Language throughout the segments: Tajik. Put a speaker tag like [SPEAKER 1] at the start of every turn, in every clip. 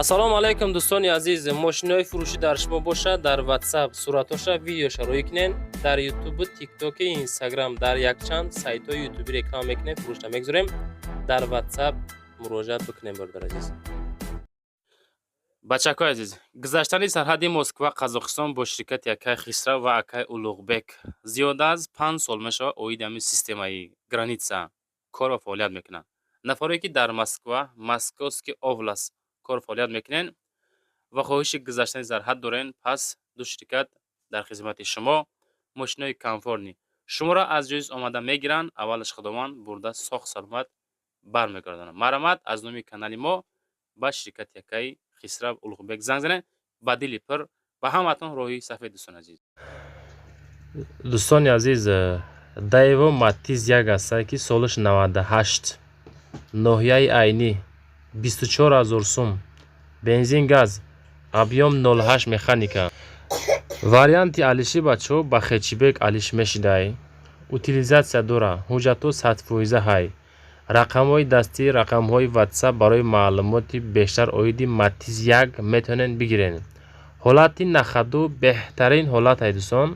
[SPEAKER 1] ассалому алайкум дӯстони азиз, мошинаҳои фурӯшӣ дар шумо бошад, дар WhatsApp суратоша видеоша рӯй кунен, дар YouTube, TikTok, Instagram, дар якчанд сайтҳои YouTube реклама мекунем, фурӯшта мегузорем. Дар WhatsApp муроҷиат бикунем бародар азиз. бачакои азиз, гузаштани сарҳади Москва Қазоқистон бо ширкати Акай Хисрав ва Акай Улуғбек зиёда аз 5 сол мешавад оиди ҳамин системаи граница кор ва фаъолият мекунанд. нафаре ки дар Москва, Московский област кор фаъолият мекунен ва хоҳиши гузаштани сарҳад дорен, пас ду ширкат дар хизмати шумо мошинаҳои комфортни шуморо аз ҷои омада мегиранд, аввалаш худованд бурда сох саломат бармегардонанд. марҳамат аз номи канали мо ба ширкати Акай Хисрав Улуғбек занг занед ба дили пир ба ҳаматон роҳи сафед. Дӯстони азиз, Daewoo Matiz 1 аст ки солиш 98, ноҳияи айнӣ 24000 сум, бензин газ, объем 08 механика. варианти алиши бачаҳо ба хечибек алиш мешидай. утилизатсия дора, ҳуҷҷатҳо 100% ҳай. рақамҳои дастӣ, рақамҳои WhatsApp барои маълумоти бештар оиди Matiz 1 метавонед бигиред. ҳолати нахаду беҳтарин ҳолат ай дӯстон,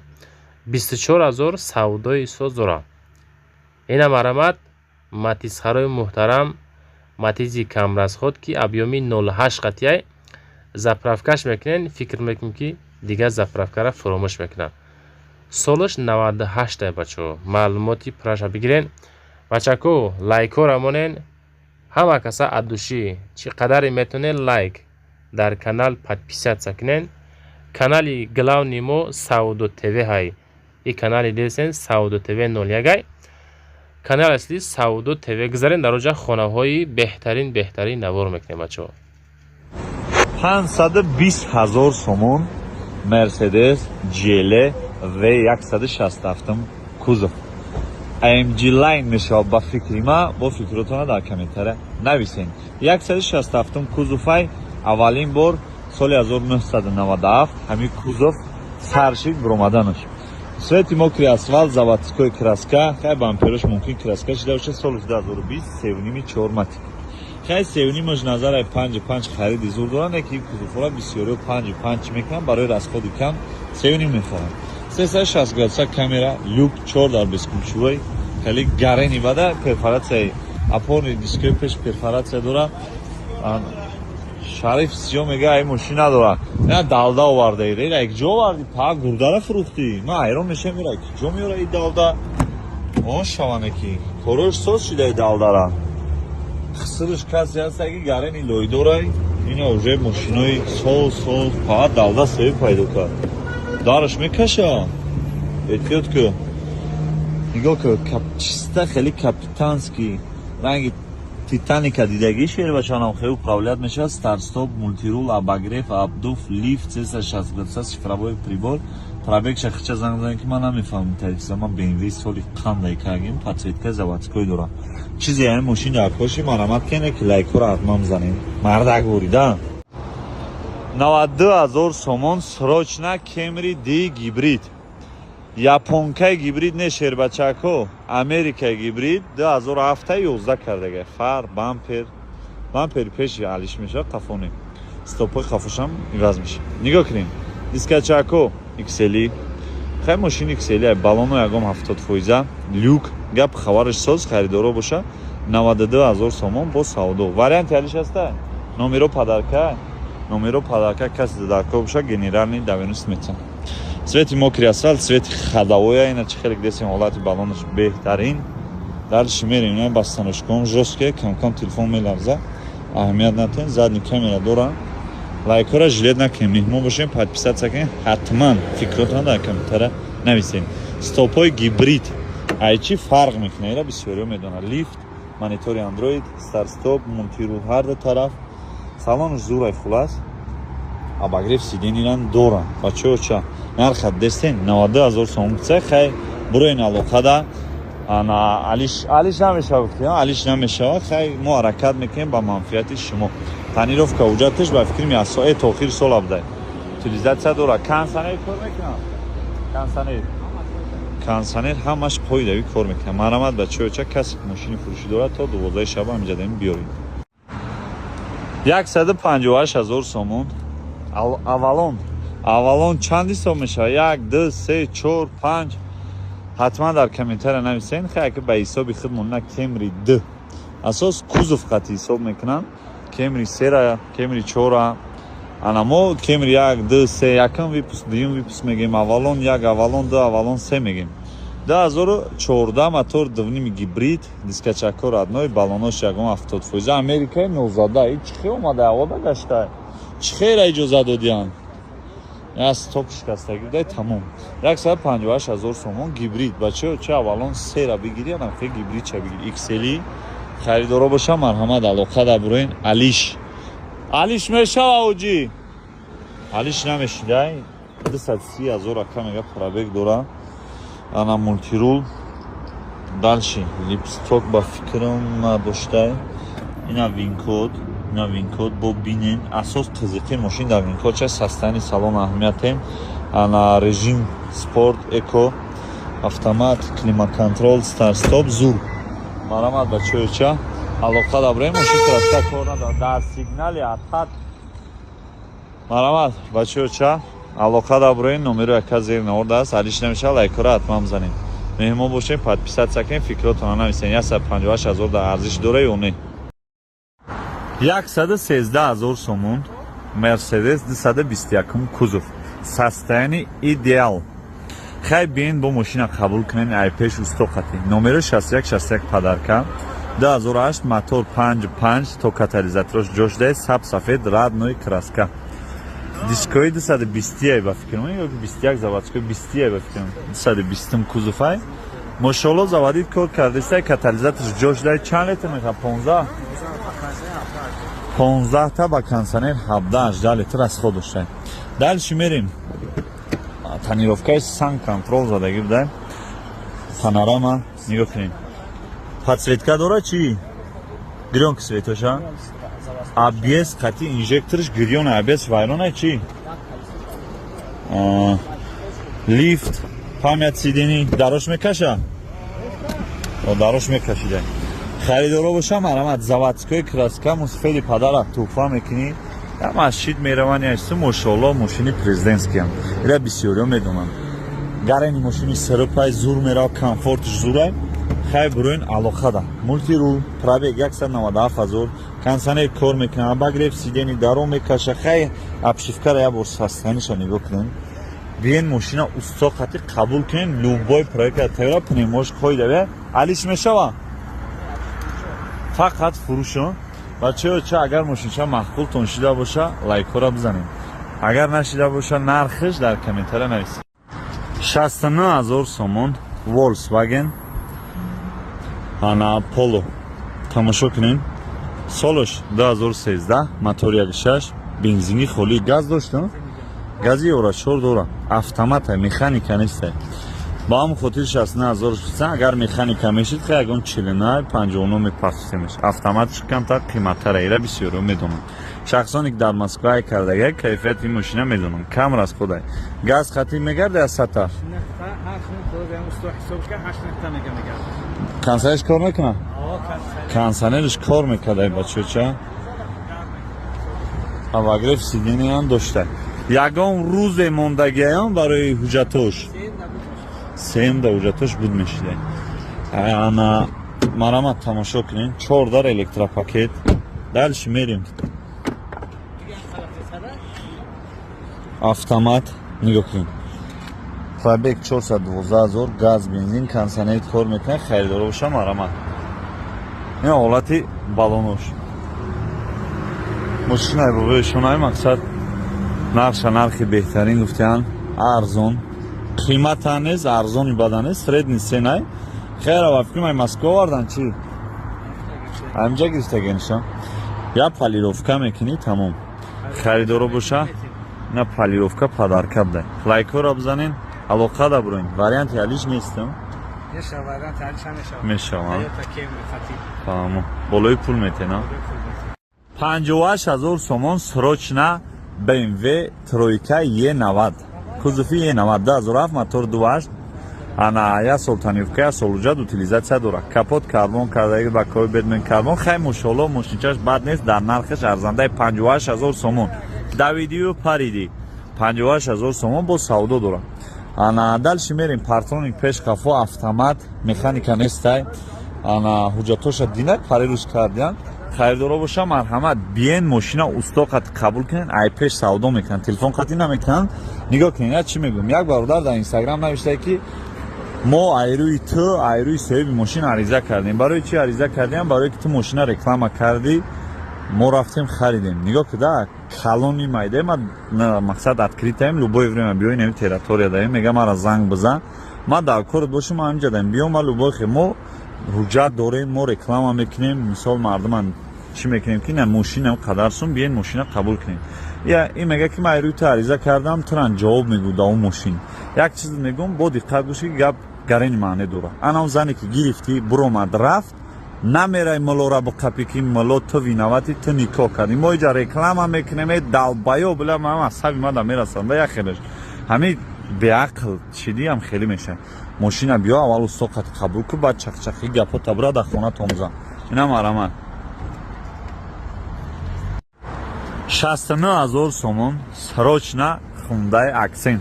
[SPEAKER 1] 24000 савдои соз дора. ина марҳамат матизхарои муҳтарам, матизи камразход ки объёми 08 қатъияй, заправкаш мекунен, фикр мекунем ки дигар заправкара фуромӯш мекунад. солиш 98 ай бачаҳо, маълумоти пураша бигирен. бачако лайко рамонен, ҳама каса аддушӣ чӣ қадаре метавонен лайк дар канал подписатсия кунен. канали главни мо Саудо ТВ ҳай. и канали десен Саудо ТВ 01 ай. канал асли Саудо ТВ гузарен, дар оҷа хонаҳои беҳтарин навор мекунем бачаҳо.
[SPEAKER 2] 520000 сомон Mercedes GLE V167 кузов. AMG Line мешавад ба фикри ма, бо фикротона дар комментария нависен. 167 кузовай аввалин бор соли 1997 ҳамин кузов саршид буромаданаш. свети мокри асфалт, заводской краска, хай бамперош мумкин краска шида бошад. соли 2020 севними 4 матик. хай севнимаш назарай 5 хариди зур доранд, ки кузовҳоро бисёриҳо 5 мекунанд барои расходи кам севним мехоҳанд. 360 градуса камера, люк 4 дар бескунчувой, хеле гарени бада перфорация, опорни дискови пеш перфорация дора. Шариф сиё мега ай машина дора. На далда овардаи, ра якҷо оварди, па гурдара фурӯхтӣ. Ман ҳайрон мешам, ра киҷо меёра и далда. Он шаване ки корош соз шуда и далдара. хисрш каси ҳаста ки гарени лой дорай. Ина уже машинои соз, па далда севи пайдо кард. дараш мекаша. эҳтиёт ку. нигоҳ ку, чиста хеле капитанский ранги Титаника дидагӣ шербачанам хеле управлят мешавад. старт-стоп, мультирул, обогрев, обдув, лифт, 360 градуса, цифровой прибор. пробег шахича занг занг ки ман намефаҳмам тариса. ман BMW соли қандай кардим, подсветка заводской дора. чизе ҳамин мошин дар коши марҳамат кене ки лайкҳоро ҳатман бизанед. мардак бурида. 92000 сомон срочна Camry D гибрид. японкай гибрид не шербачако, америкай гибрид 2007-11 кардага. фар, бампери пеши алиш мешавад, қафони стопҳои қафошам иваз мешавад. нигоҳ кунед, дискачако XL, хай мошини XL ай балоно ягом 70%, люк, гап хабараш соз харидоро боша. 92000 сомон бо савдо. варианти алиш аста. номеро падарка каси дадарко боша, генеральный 90 метр. свети мокри асфалт, свети ходовоя, иначе хеле десен ҳолати балонаш беҳтарин. дальше мерем, ина бастаношком жёсткое, кам телефон меларза. аҳамият натен, задни камера дора. лайкҳоро жилет накунем, меҳмон бошем, подписатсия кунем, ҳатман фикротона дар комментария нависем. стопҳои гибрид айчи фарқ мекунад, ира бисёриҳо медонанд. лифт, монитори Android, старт-стоп, мультирул ҳар ду тараф. салонаш зурай хулас. обогрев сидениран дора. бачаҳо ча нарха дестен 92000 сомон бицай. хай буроин алоқада ана алиш намешавад. хай мо ҳаракат мекунем ба манфиати шумо. танировка ҳуҷҷаташ ба фикри меасои то охири сол абдай. утилизатсия дора. кондиционер кор мекунад. кондиционер ҳамаш поидави кор мекунад. марҳамат бачаҳо ча касе машини фурӯшӣ дорад то 12 шаба ҳамҷа дем биёред. 158,000 сомон. аввалон чанди сом мешавад? 1 2 3 4 5. ҳатман дар комментария нависен хай ки ба ҳисоби худ монда Camry 2 асос кузов қати ҳисоб мекунанд. Camry 3 Camry 4 ана мо Camry 1 2 3 якум випуск дуюм випуск мегем, аввалон 1 аввалон 2 аввалон 3 мегем. 2014 мотор 2.5 гибрид, дискачако родной, баллонош 170%. Америкаи нозада ич хе омада авода гашта. Чхера иҷозат додиан. Я стоп шикастаги дай тамом. 158,000 сомон гибрид. Бачаё ча аввалон 3 ра бигирӣ, ана хе гибрид ча бигирӣ. XL харидоро боша марҳамат алоқа да буроин Алиш. Алиш мешава оҷи. Алиш намешидай. 230,000 ака мега пробег дора. Ана мультирул. Дальше липсток ба фикрам надоштай. Ина винкод бо бинен асос қизиқи мошин дар винкод ча састани салон аҳамиятем. Ана режим спорт эко автомат климат-контрол старт стоп зур. Марамат бачаё ча алоқа да буроин мошин краска кор надорад дар сигнали атат. Марамат бачаё ча алоқа да буроин номеро яка зер навордааст. Алиш намеша лайкора ҳатман бзанем. меҳмон бошем, подписатсия кунем, фикротона нависен. 158,000 да арзиш дора ё не? 113,000 сомон Mercedes 221 кузов. Состояние идеал. Хай биен бо машина қабул кунен айпеш устоқати. Номеро 6161 подарка. 2008 мотор 5.5 то катализатораш ҷош даҳед, саб сафед родной краска. Дискои 220 ба фикр ман ё 21 заводской 20 ба фикр ман 220 кузовай. Мошалло заводид кор кардестай катализатораш ҷош даҳед. Чанд литр меха? 15 та ба кондиционер 17-18 литр аз ход доштай. Дальше мерим. Тонировкаи санк контрол задаги буда. Панорама нигоҳ кунем. Подсветка дора чи? Грёнка светоша? ABS қати инжекториш гирён ABS вайрона чи? Лифт, памят сидени дарош мекаша? Дарош мекашида. Харидоро боша марамат заводской краска мусфеди падара туфа мекини. Я машин меравани асту мошалло машини президентскиям. Ира бисёриё медонам. Гарани машини сарупай зур мерав комфортиш зурай. Хай буроин алоқада. Мультирул пробег 197,000 кондиционер кор мекунад, багреб сидени даро мекаша. Хай обшивкара я бор састаниша нигоҳ кунем. Биен машина устоқати қабул кунем, любой проекта тайёр кунем, мош қоида бе. Алиш мешава? Фақат фурӯшон. Бачаё ча агар машинча маҳқултон шида боша, лайкора бизанем. Агар нашида боша, нархиш дар комментария нависед. 69,000 сомон Volkswagen ана Polo. Тамошо кунем. Солош 2013, мотор 1.6, бензини холӣ, газ доштам. Гази ёрачор дора. Автомата, механика нестай. ба ҳамн хотир 69,000 шудан, агар механика мешид, хай ягон 49 59 мепахшида меш. Автоматиш камтар қиматтара, ира бисёриё медонам. Шахсоне ки дар Москва кардаga кайфияти машина медонам. Камер аз худай. Газ хати мегарда я сата. Кондиционериш кор мекуна? Кондиционериш кор мекардай бачоча. Авагреф сидени ҳам дошта. Ягон рӯзе мондагиам барои ҳуҷҷатош. Сем да ҳуҷҷатош буд мешида. Ана марамат тамошо кунем. 4 дар электропакет. Дальше мерим. Автомат нигоҳ кунем. Пробег 412,000, газ, бензин, кондиционер кор мекунад, харидоро боша марамат. ин ҳолати баллонош. Машинаи бовешонаи мақсад нархи беҳтарин гуфтиян, арзон. Қимата нест, арзони бадан средни сенай. Хейра ва фикр май Москва вардан чи? Ҳамҷа гирифтагениша. Я полировка мекунӣ тамом. Харидоро боша, на полировка подарка буда. Лайкора бизанен, алоқа да буроин. Варианти алиш нестам?
[SPEAKER 3] Мешава, варианти алиш ҳам мешава.
[SPEAKER 2] Мешава.
[SPEAKER 3] Toyota Camry Fati.
[SPEAKER 2] Тамом. Болои пул метена. 58,000 сомон срочна BMW тройка E90. Кузови E90 2007 мотор 2.8 ана як сол танифка як сол ҷад утилизатсия дорад. Капот карбон кардаги ба кори бедмин карбон хай мошалло мошинчаш бад нест, дар нархаш арзандаи 58000 сомон. Давидию париди 58000 сомон бо савдо дорад. Ана дальше мерим партроник пеш қафо автомат механика нестай. Ана ҳуҷҷатоша динак парирус кардиан. Хайрдоро боша марҳамат биен мошина усто қат қабул кунен ай пеш савдо мекунанд телефон қатӣ намекунанд. Нигоҳ кунед як чӣ мегӯям. Як бародар дар инстаграм навиштае ки мо айрӯи ту айрӯи соҳиби мошина ариза кардем. Барои чӣ ариза кардем? Барое ки ту мошина реклама кардӣ мо рафтем харидем. Нигоҳ куда калони майдаи ма мақсад откритаем любое время биёй нами территория даем мега мара занг бизан ма дар корот бошам ма ҳаминҷа даем биё ма любое хе мо ҳуҷҷат дорем мо реклама мекунем мисол мардуман чӣ мекунем ки на мошинам қадар сум биен мошина қабул кунем. Я ин мега ки ма айрӯи ту ариза кардам туран ҷавоб мегӯ да он мошин. Як чиз мегӯм бо диққат гӯш ки гап гарини маъне дорад. Ана он зане ки гирифтӣ буромад рафт намерай малора бо қапи ки мало ту виновати ту никоҳ кардӣ. Мо иҷа реклама мекунем далбаё bila ма асаби ма да мерасам да як хелеш ҳамин беақл чидиам хеле мешавад. Мошина биё аввал устоқат қабул ку баъд чақчақи гапота бура дар хона омӯзам. Ина марамад 69000 сомон срочна Hyundai Accent.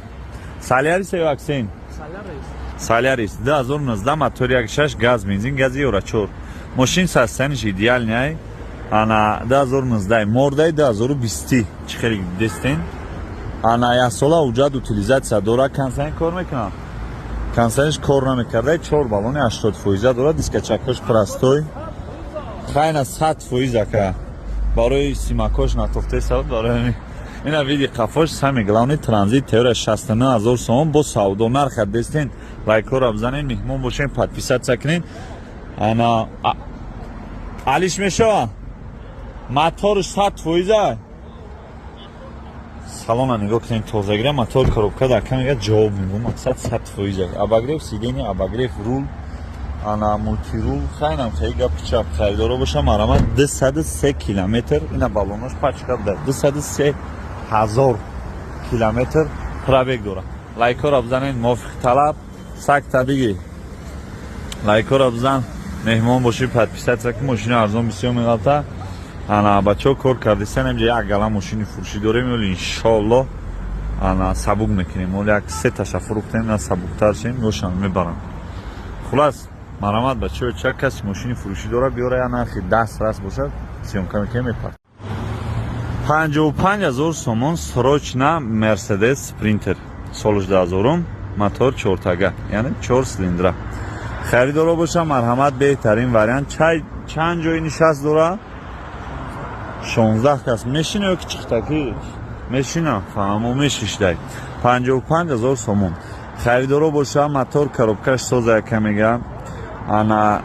[SPEAKER 2] Солярис ё Accent? Солярис 2019 мотор 1.6 газ бензин гази Евро-4. Мошин состояниш идеальный. Ана 2019 мордаи 2020 чӣ хеле дестен. Ана як сола ҳуҷҷат утилизатсия дора. Консайнер кор мекунад? Консайнерш кор намекарда 4 баллони 80% дора. Дискачакаш простой. Хайна 100% ака. Барои симакош натофтаи сабаб барои ина види қафош сами главни транзит теора 69000 сомон бо савдо нарха дестен. Лайкора бзанен меҳмон бошен подписатсия кунен. Ана алиш мешава моториш 100%. салона нигоҳ кунем тозагира мотор коробка дака мега ҷавоб мегӯм мақсад 100%. Обогрев сидени обогрев рул ана мултирул хайнам хай гап чап хайдоро боша марамат 203 километр ина баллонош пачка да 23000 километр пробег дора. Лайкора бзанен мувофиқ талаб сак табиги лайкора бзан меҳмон боши подписатсия ки мошина арзон бисёр меғалта. Ана бачаҳо кор кардистан ҳамҷа як гала мошини фурӯшӣ дорем оли иншоалло ана сабук мекунем оли як се таша фурӯхтем на сабуктар шем ёшам мебарам. Хулас марамат бачаҳо чак каси мошини фурӯшӣ дора биёра я нархи дастрас бошад сиёмка мекунем мепад. 55000 сомон срочна Mercedes Sprinter соли 2000 мотор 4 яъне 4 силиндра. Харидоро боша марҳамат беҳтарин вариант чанд ҷои нишаст дора 16 кас мешина ё ки чихтаки мешина фаҳмо мешишдай 55000 сомон. Харидоро боша мотор коробкаш соза яка мега ана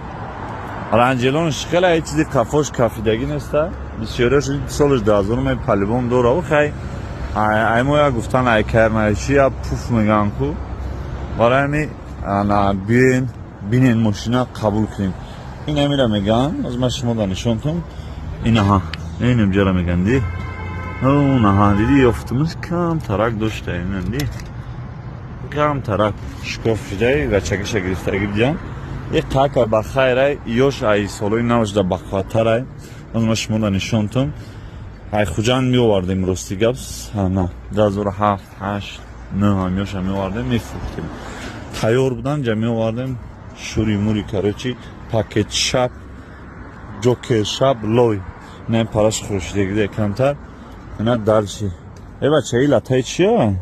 [SPEAKER 2] ранҷелонш хеле ҳеҷ чизи қафош кафидагӣ неста бисёраш соли 2000 ме палибон дора хай аймо як гуфтан айкарнаичи я пуф меган ку барами ана биен бинен мошина қабул кунем. Ин амира меган аз ма шумо да нишонтум инаҳа инам ҷара меган ди унаҳа диди ёфтумус кам тарак доштаем ди кам тарак шкоф шудаи рачакиша гирифтаги дидам е қака ба хайрай ёш ай солои навшда бахватарай аз ма шумо да нишонтум ай хуҷан меовардем рости гап ана 2007 8 9 ёша меовардем мефурӯхтем тайёр будам ҷа меовардем шури мури карочи пакет шаб ҷокер шаб лой не параш хуршидагида камтар ина дальши е бача и латаи чия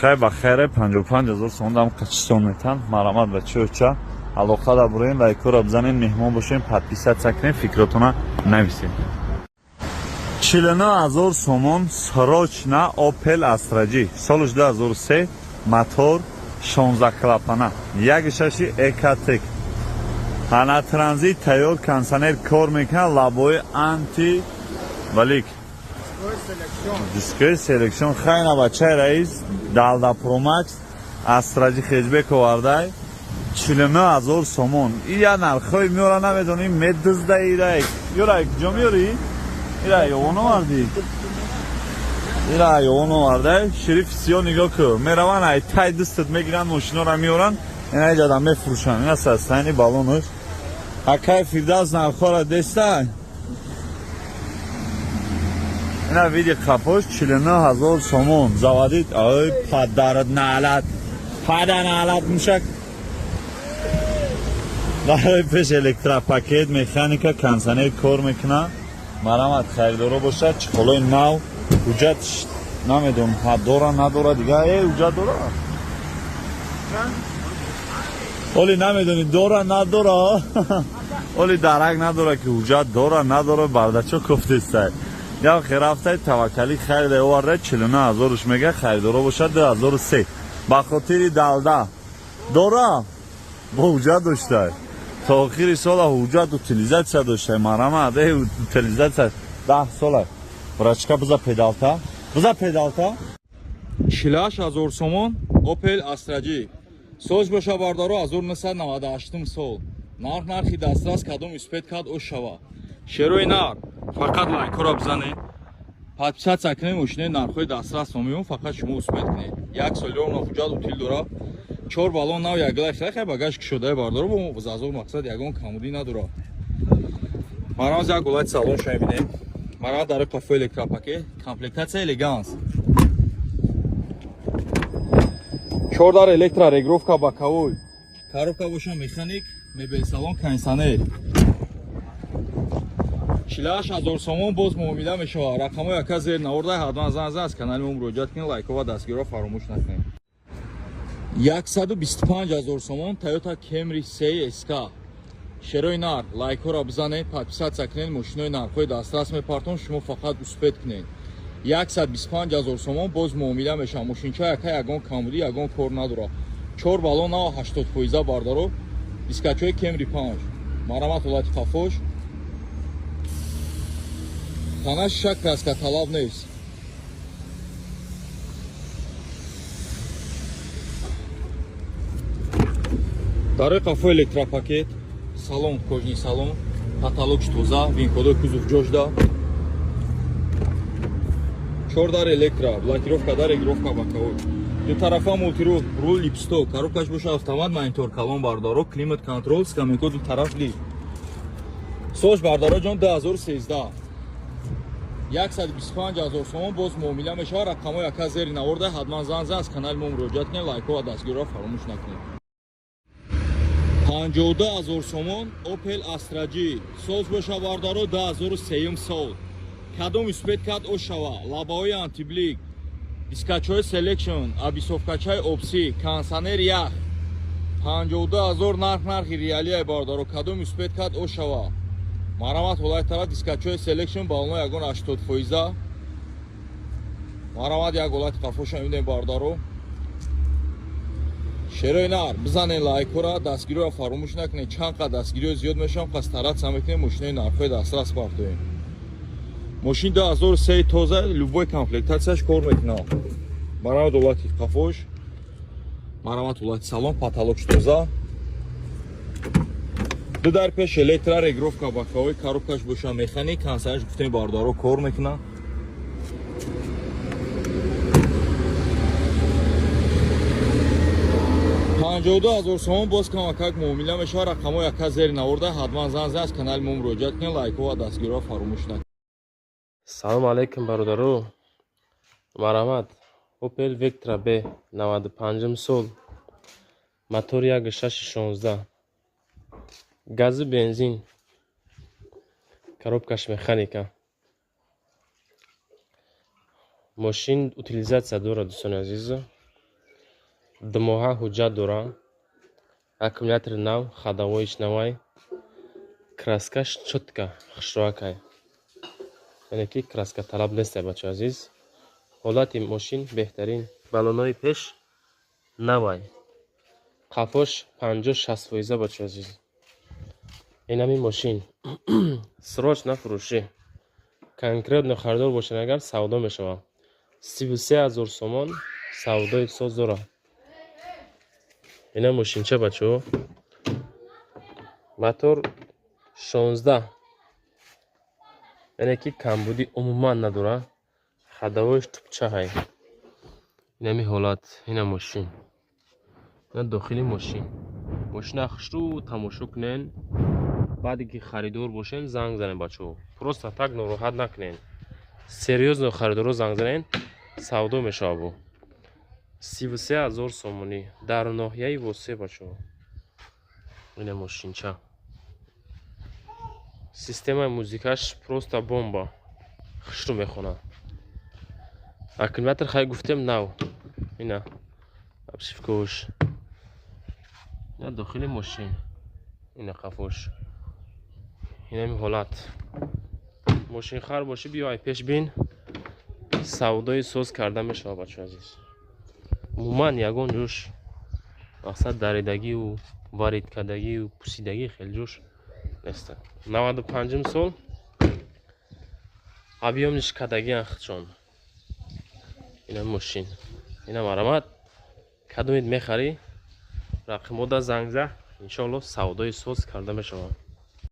[SPEAKER 2] хай ба хайре 55000 сомон дам қачистон метан марамат бачаоча алоқа да бурем лайкора бзанен меҳмон бошем подписатсия кунем фикротона нависем. 49000 сомон срочна Opel Astra G соли 2003 мотор 16 клапана 1.6 Ecotec ана транзит тайёр консонер кор мекунад лабои анти балик дискои селексион хайна бачаи раис Dalda Pro Max Astra G хеҷбек овардай 49000 сомон ия нархҳои меора намедонӣ медуздаи рай ёрай ҷо меёрӣ ирай ёвон овардӣ اینا یون آورده شریف سیاه نگاه که میروان ای تای دستت میگیرن ماشینا رو میارن اینا اینجا دم میفروشن. اینا سستانی بالونش حکای فیردوس نخوره دسته. اینا ویدیو کپوش 49,000 سومون زوادید. آی پدرت نعلت پدر نعلت میشه. برای پیش الکترا پاکت مکانیکا کنسانه کار میکنه. مرامت خریدارو باشه چکلوی نو حجت نمیدونم داره نداره دیگه. حجت داره ولی نمیدونی داره نداره. ولی درک نداره که حجت داره نداره بردچو کفته است. یا خرافته توکلی خرید اواره 49,000ش میگه خریدارو باشه 2003 با خاطر دلده داره با حجت داشته تا آخر سال حجت اوتیلیزاسیا داشته. مرامت اوتیلیزاسیا 10 ساله. برای بزا پدالتا
[SPEAKER 4] 48,000 сомон Opel Astra-G. Соз боша бардаро 1998 сол. Нархи дастрас кадом успет кад о шава. Шерои нар фақат лайкора бизанед. Подписатсия кунед мошинаи нархои дастрас мемон фақат шумо успет кунед. 1 солиро ҳуҷҷат утил дора. 4 балон нав яглай хай багаж кушодаи бардаро бо зазор мақсад ягон камуди надора. Мараз як гулат салон шумо бинед. Мараз дар қафо электропакет комплектация элеганс. 4 дар электро регировка боковой. Коробка боша механик, мебел салон кондиционер. 48,000 сомон боз муомила мешава. Рақамҳои яка зер наворда ҳатман зан аз канали мо муроҷиат кунед, лайкова ва дастгириро фаромӯш накунед. 125,000 сомон Toyota Camry 3 SK. Шерои нар лайкҳоро бизанед, подписатсия кунед, мошинои нархҳои дастрас мепартон, шумо фақат успет кунед. 125,000 сомон боз муомила мешава. Мошинча яка ягон камуди ягон кор надора. 4 балон нав 80% бардаро. Дискачои Camry 5. Марамат ҳолати қафош. Танаш шак краска талаб нест. Дарои қафо электропакет, салон кожни салон, потолокш тоза, винкодои кузов ҷошда. 4 дар электро, блокировка дар регировка боковой. Ду тарафа мултирул, рул липсток, коробкаш боша автомат, монитор калон бардаро, климат контрол, скамейко ду тараф лип. Сош бардаро ҷон 2013. 125,000 сомон боз муомила мешава. Рақамҳои яка зери наворда ҳатман зан аз канали мо муроҷиат кунед, лайкҳо ва дастгириро фаромӯш накунед. 52,000 сомон Opel Astra-G. Соз боша бардаро 2003 сол. Кадом успет кад о шава. Лабаҳои антиблик, дискачҳои selection, абисовкачаи обсӣ, кондиционер ях. 52,000 нархи реалияи бардаро. Кадом успет кад о шава. Марамат ҳолати тараф дискачои selection балоно ягон 80%. Марамат як ҳолати қафоша мебинем бардаро. Шерои нар бизанед лайкҳоро, дастгириро фаромӯш накунед. Чанд қад дастгириҳо зиёд мешавам, қастаратса мекунем, мошинаи нархҳои дастрас партоем. Мошин 2003 тоза, любой комплектацияш кор мекунад. Марамат ҳолати қафош, марамат ҳолати салон, потолокш тоза. ду дар пеш электро регировка боковой, коробкаш боша механик, кондиционерш гуфтем бардаро кор мекунад. $52,000 сомон боз камакак муомила мешава. Рақамҳои яка зери наворда ҳатман зан аз канали мо муроҷиат кунед, лайкҳо ва дастгириро фаромӯш накунед.
[SPEAKER 1] салому алайкум бародаро. марамат Opel Vectra B 95 сол. мотор 1.616. гази бензин. коробкаш механика. мошин утилизатсия дорад дӯстони азиз. 2 моҳа ҳуҷҷат дорад. аккумулятори нав, ходовоиш навай. краскаш чотка хушроакай. яъне ки краска талаб нест бачаи азиз. ҳолати мошин беҳтарин. балонои пеш навай. қафош 50-60% бачаи азиз. инами мошин срочно фурӯшӣ. конкретно харидор бошед агар савдо мешавад. 33,000 сомон савдои соз дорад. ина мошинча бачаҳо. мотор 16. яъне ки камбудӣ умуман надорад. ходовош тупча ҳай. Инами ҳолат, ина мошин. Ина дохили мошин. Мошина хушру тамошо кунен. Баъде ки харидор бошен, занг занен бачаҳо. Просто так нороҳат накунен. Серьёзно харидоро занг занен, савдо мешава бо. 33000 сомонӣ дар ноҳияи Восе бачаҳо. Ина мошинча. Системаи музикаш просто бомба. Хушру мехонад. Аккумулятор хай гуфтем нав. Ина обшивкаош. Ина дохили мошин. Ина қафош. Инами ҳолат. Мошин хар боши биёй пеш бин. Савдои соз карда мешава бачаҳо азиз. Умуман ягон ҷош мақсад даридагию варидкардагию пусидагӣ хеле ҷош нест. 95 сол объёмниш кадаги анхчон. Ина мошин. Ина марамат кадомид мехарӣ рақимода зангза иншоалло савдои соз карда мешавад.